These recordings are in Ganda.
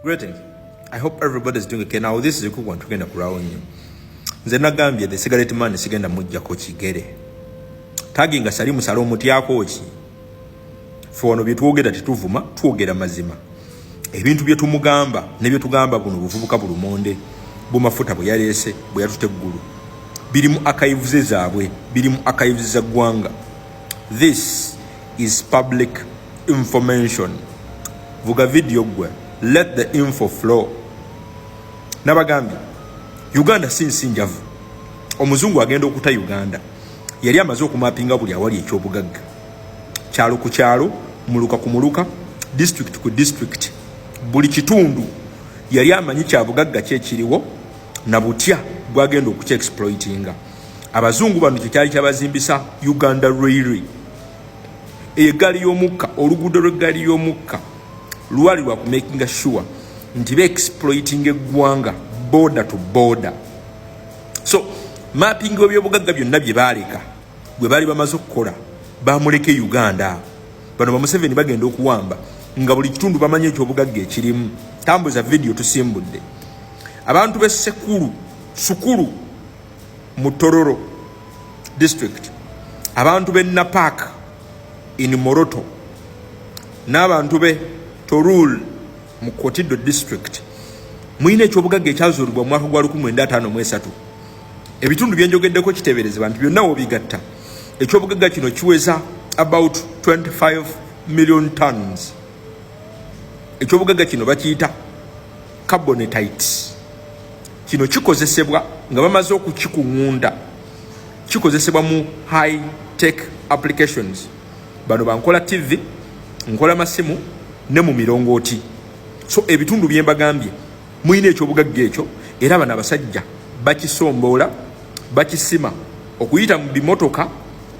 Greetings. I hope everybody's doing okay. Now this is a quick one tugenda kulawonyo. Nze nagambye the cigarette man sigenda mujjako kigere. Taginga Salimu Salomo tyako ki. Fe wano byetwogera tetuvuma, twogera mazima. Ebintu bye tumugamba ne bye tugamba buno buvubuka bulumonde. Bumafuta bwe yalese, bwe yatuteggulu. Birimu archives zaabwe, birimu archives za gwanga. This is public information. Vuga video gwe. Let the info flow. Nabagambi Uganda since njavu. Omuzungu agenda okuta Uganda. Yali amaze okumapinga buli awali ekyobugagga. Kyalo ku kyalo, muluka ku muluka, district ku district. Buli kitundu yali amanyi kyabugagga kyekiriwo na butya bwagenda okukye exploitinga. Abazungu bano kyali kyabazimbisa Uganda Railway. Egali y'omukka, oluguudo lw'eggali y'omukka luwali lwa making sure nti be exploiting eggwanga border to border. So mapping ebyobugagga byonna bye baaleka bwe baali bamaze okukola bamuleke Uganda. Bano ba Museveni bagenda okuwamba nga buli kitundu bamanye ekyobugagga ekirimu. Tambuza video tusimbudde. Abantu be Sukulu mu Tororo district, abantu be Napak in Moroto, n'abantu be Torul mu Kotido district. Mwine ekyobugagga ekyazuulibwa mu mwaka gwa 1953. Ebitundu byenjogeddeko kiteeberezebwa nti byonna obigatta. Ekyobugagga kino kiweza about 25 million tons. Ekyobugagga kino bakiyita carbonatite. Kino kikozesebwa nga bamaze okukikungunda. Kikozesebwa mu high tech applications. Bano bankola TV, nkola masimu ne mu mirongooti. So ebitundu byembagambye mwine ekyobugagga ekyo era bana abasajja bakisombola, bakisima okuyita mu bimotoka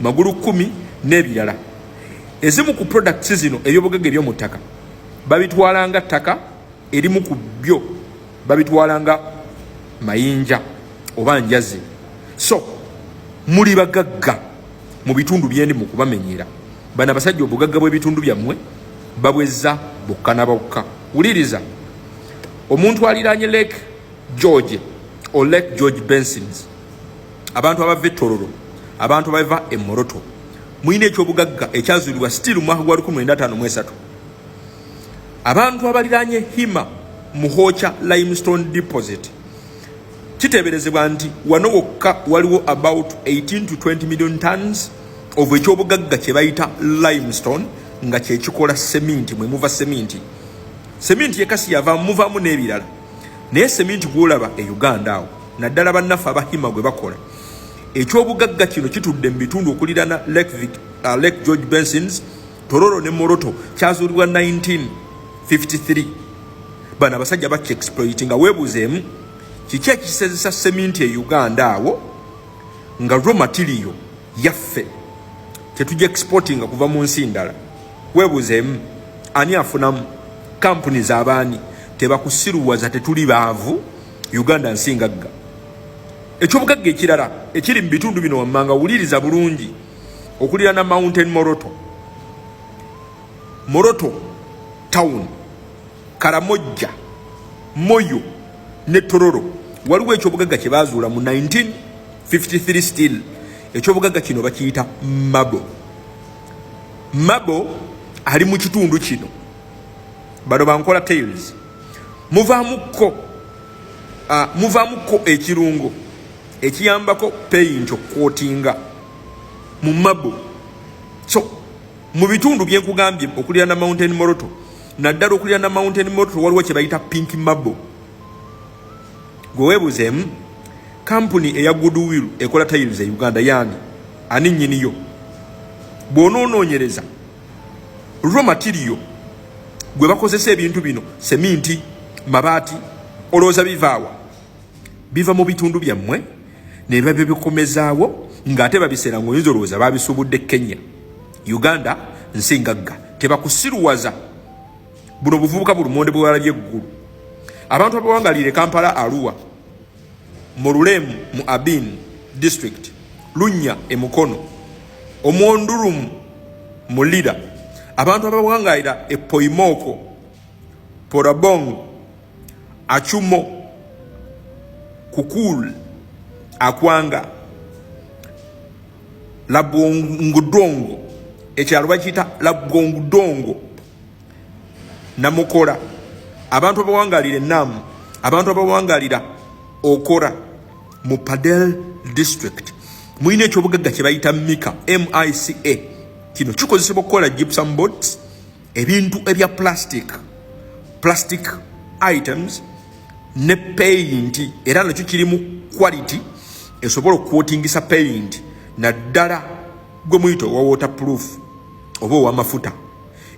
magulu 10 n'ebirala. Ezimu ku products zino ebyobugagga eby'omu ttaka babitwalanga ttaka, erimu ku byo babitwalanga mayinja oba njazi. So muli bagagga mu bitundu byendi mu kubamenyera. Bana abasajja obugagga bw'ebitundu byammwe babweza bokka na bokka. Wuliriza, omuntu aliranye Lake George o Lake George Bensons, abantu abava Tororo, abantu abava Moroto, mwine ekyobugagga ekyazuulibwa still mu mwaka gwa 1953. Abantu abaliranye Hima Muhocha limestone deposit, kiteeberezebwa nti wano wokka waliwo about 18 to 20 million tons of ekyobugagga kye bayita limestone, nga kyekikola seminti. Mwe muva seminti. Seminti yekasi yava muvamu n'ebirala. Naye seminti gwolaba e Uganda awo naddala bannaffe abahima gwe bakola. Ekyobugagga kino kitudde mu bitundu okulirana Lake George Bensons, Tororo ne Moroto kyazuulibwa 1953. Bano abasajja bakye exploiting nga weebuuzeemu kiki ekisezesa seminti e Uganda awo nga raw material yaffe tetujja exportinga kuva mu nsi ndala. Weebuuzeemu ani afunamu? Companies abaani tebakusiruwaza, tetuli baavu, Uganda nsingagga. Ekyobugagga ekirala ekiri mu bitundu bino wammanga wuliriza bulungi okulira na Mountain Moroto town, Karamojja, Moyo ne Tororo waliwo ekyobugagga kye baazuula mu 1953 still. Ekyobugagga kino bakiyita Mabo ali mu kitundu kino. Bano bankola tails. Muvaamuko ekirungo ekiyambako paint okwotinga mu Mabo. So mu bitundu byenkugambye okulira na Mountain Moroto, naddala okulira na Mountain Moroto waliwo kye bayita Pink Mabo. Gwe weebuuzeemu company eya Goodwill ekola tails e Uganda yani ani nnyiniyo. Bw'onoonoonyereza raw material gwe bakozesa ebintu bino, seminti, mabaati, olowooza bivaawa? Biva mu bitundu byammwe ne babikomezaawo ng'ate babiseera ng'oyinza olowooza babisubudde Kenya. Uganda nsingagga, tebakusiruwaza. Buno buvubuka bulumonde bwewalabye eggulu. Abantu abawangaliire Kampala, Arua, Morulemu mu Abin district, Lunya e Mukono, Omwondurumu mu Lira, abantu abawangaalira e Poimoko, Porabong Achumo, Kukul, Akwanga, Labongudongo, ekyalo bakiyita Labongudongo, Namukola, abantu abawangalira Nam, abantu abawangalira Okora, mu Padel district. Muyina ekyobugagga kye bayita MICA, MICA. Kino kikozesebwa okukola gypsum boards, ebintu ebya plastic items, ne paint, era nakyo kirimu quality esobola okwotingisa paint naddala gwe muyita owa waterproof oba ow'amafuta.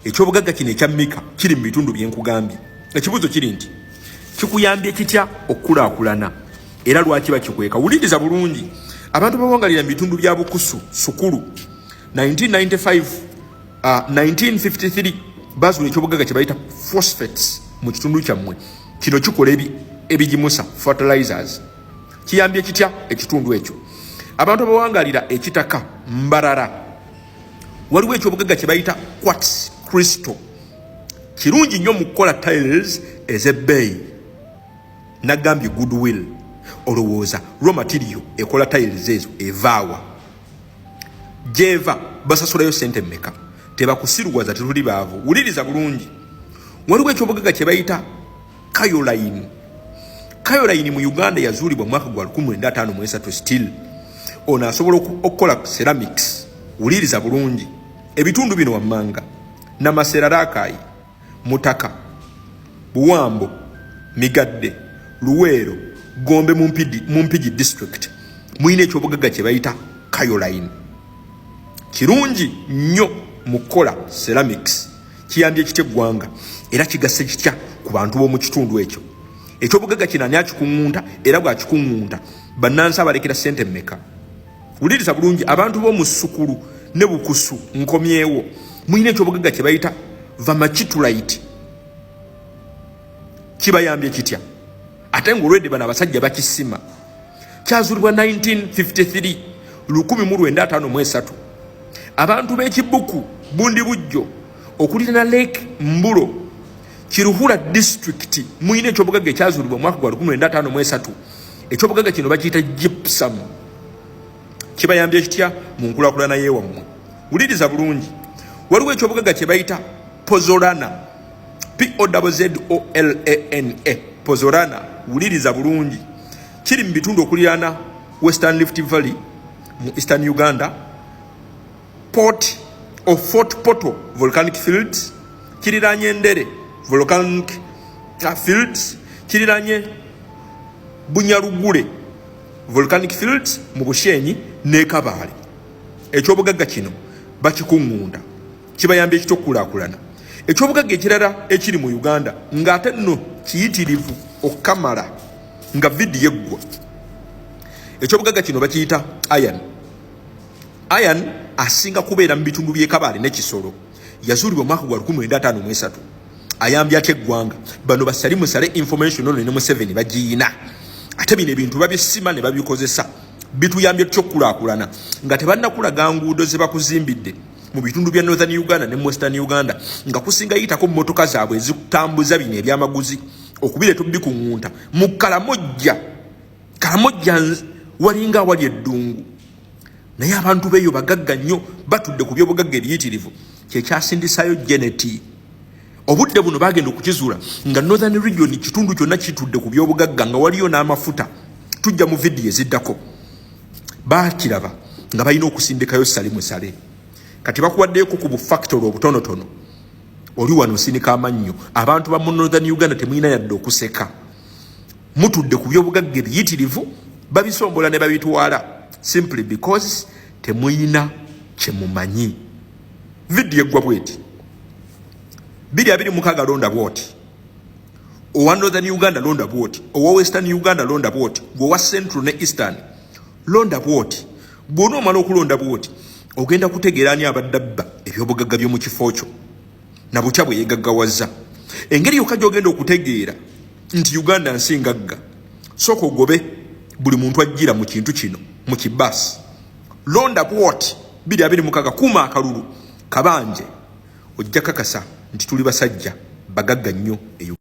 Ekyobugagga kino ekya MICA kiri mu bitundu byenkugambye. Ekibuuzo kiri nti kikuyambye kitya okukulaakulana era lwaki bakikweka? Wuliriza bulungi. Abantu bawangalira mu bitundu bya Bukusu, Sukulu, 1995, 1953 bazuula ekyobugagga kye bayita phosphates mu kitundu kyammwe. Kino kikola ebigimusa, fertilizers. Kiyambye kitya ekitundu ekyo? Abantu abawangalira ekitaka, Mbarara, waliwo ekyobugagga kye bayita quartz crystal. Kirungi nnyo mu kukola tiles ez'ebbeeyi. Nagambye Goodwill. Olowooza raw material ekola tiles ezo evaawa? Jeva basasulayo sente mmeka? Tebakusiruwaza tetuli baavu. Wuliriza bulungi. Waliwo ekyobugagga kye bayita kayoline. Kayoline mu Uganda yazuulibwa mu mwaka gwa 1953 still. Ono asobola okukola ceramics. Wuliriza bulungi. Ebitundu bino wammanga, Namasera Rakai, Mutaka, Buwambo, Migadde, Luweero, Gombe Mumpigi district. Muyina ekyobugagga kye bayita kayoline. Kirungi nnyo mu kukola ceramics. Kiyambye kitya eggwanga era kigasse kitya ku bantu b'omu kitundu ekyo? Ekyobugagga kino ani akikuŋŋunta era bw'akikuŋŋunta bannansi abalekera ssente mmeka? Wuliriza bulungi. Abantu b'omu Sukulu ne Bukusu nkomyewo, muyina ekyobugagga kye bayita vermiculite. Kibayambye kitya? Ate ng'olwedde bano abasajja bakisima. Kyazuulibwa 1953, 1953. Abantu b'Ekibuku, Bundibujjo, okulirana Lake Mbulo, Kiruhura district, muyina ekyobugagga ekyazuulibwa mu mwaka gwa 1953. Ekyobugagga kino bakiyita gypsum. Kibayambye kitya mu nkulaakulana y'ewammwe? Wuliriza bulungi. Waliwo ekyobugagga kye bayita Pozolana, POZZOLANA, Pozolana. Wuliriza bulungi. Kiri mu bitundu okulirana Western Rift Valley mu Eastern Uganda, Fort Portal volcanic fields, kiriranye Ndere volcanic fields, kiriranye Bunyarugule volcanic fields mu Bushenyi ne Kabale. Ekyobugagga kino bakikuŋŋunda. Kibayambye ekitokulaakulana. Ekyobugagga ekirala ekiri mu Uganda ng'ate nno kiyitirivu okukamala nga vidiyo eggwa. Ekyobugagga kino bakiyita iron. Iron asinga kubeera mu bitundu by'e Kabale ne Kisoro. Yazuulibwa mu mwaka gwa 1953. Ayambye atya eggwanga? Bano basalimusale information ono ne Museveni bagiyina. Ate bino ebintu babisima ne babikozesa. Bituyambye tukkulaakulana nga tebannakulaga nguudo ze bakuzimbidde mu bitundu bya Northern Uganda ne Western Uganda nga kusinga yitako mmotoka zaabwe ezikutambuza bino ebyamaguzi okubire tubikuŋŋunta mu Kalamojja walinga awali eddungu. Naye abantu beeyo bagagga nnyo batudde ku byobugagga ebiyitirivu. Kyekyasindisaayo Geneti. Obudde buno bagenda okukizuula nga Northern Region kitundu kyonna kitudde ku byobugagga nga waliyo n'amafuta. Tujja mu vidiyo eziddako. Baakiraba nga balina okusindikayo salimusale. Kati bakuwaddeeko ku bufactory obutonotono. Oli wano osinika amannyo. Abantu ba Northern Uganda temuyina yadde okuseka. Mutudde ku byobugagga ebiyitirivu babisombola ne babitwala simply because temuyina kyemumanyi. Vidiyo eggwa bweti. 2026 londa bwoti. Owa Northern Uganda londa bwoti. Owa Western Uganda londa bwoti. Owa Central ne Eastern londa bwoti. Bw'ono omala okulonda bwoti ogenda kutegeera ani abadde abba ebyobugagga by'omu kifo kyo na bukya bwe yeegaggawazza. Engeri yokka gy'ogenda okutegeera nti Uganda nsingagga, sooka ogobe buli muntu ajjira mu kintu kino mu kibaasi. Londa bwoti 2026 kuuma akalulu kabanje ojja kakasa nti tuli basajja bagagga nnyo eyo.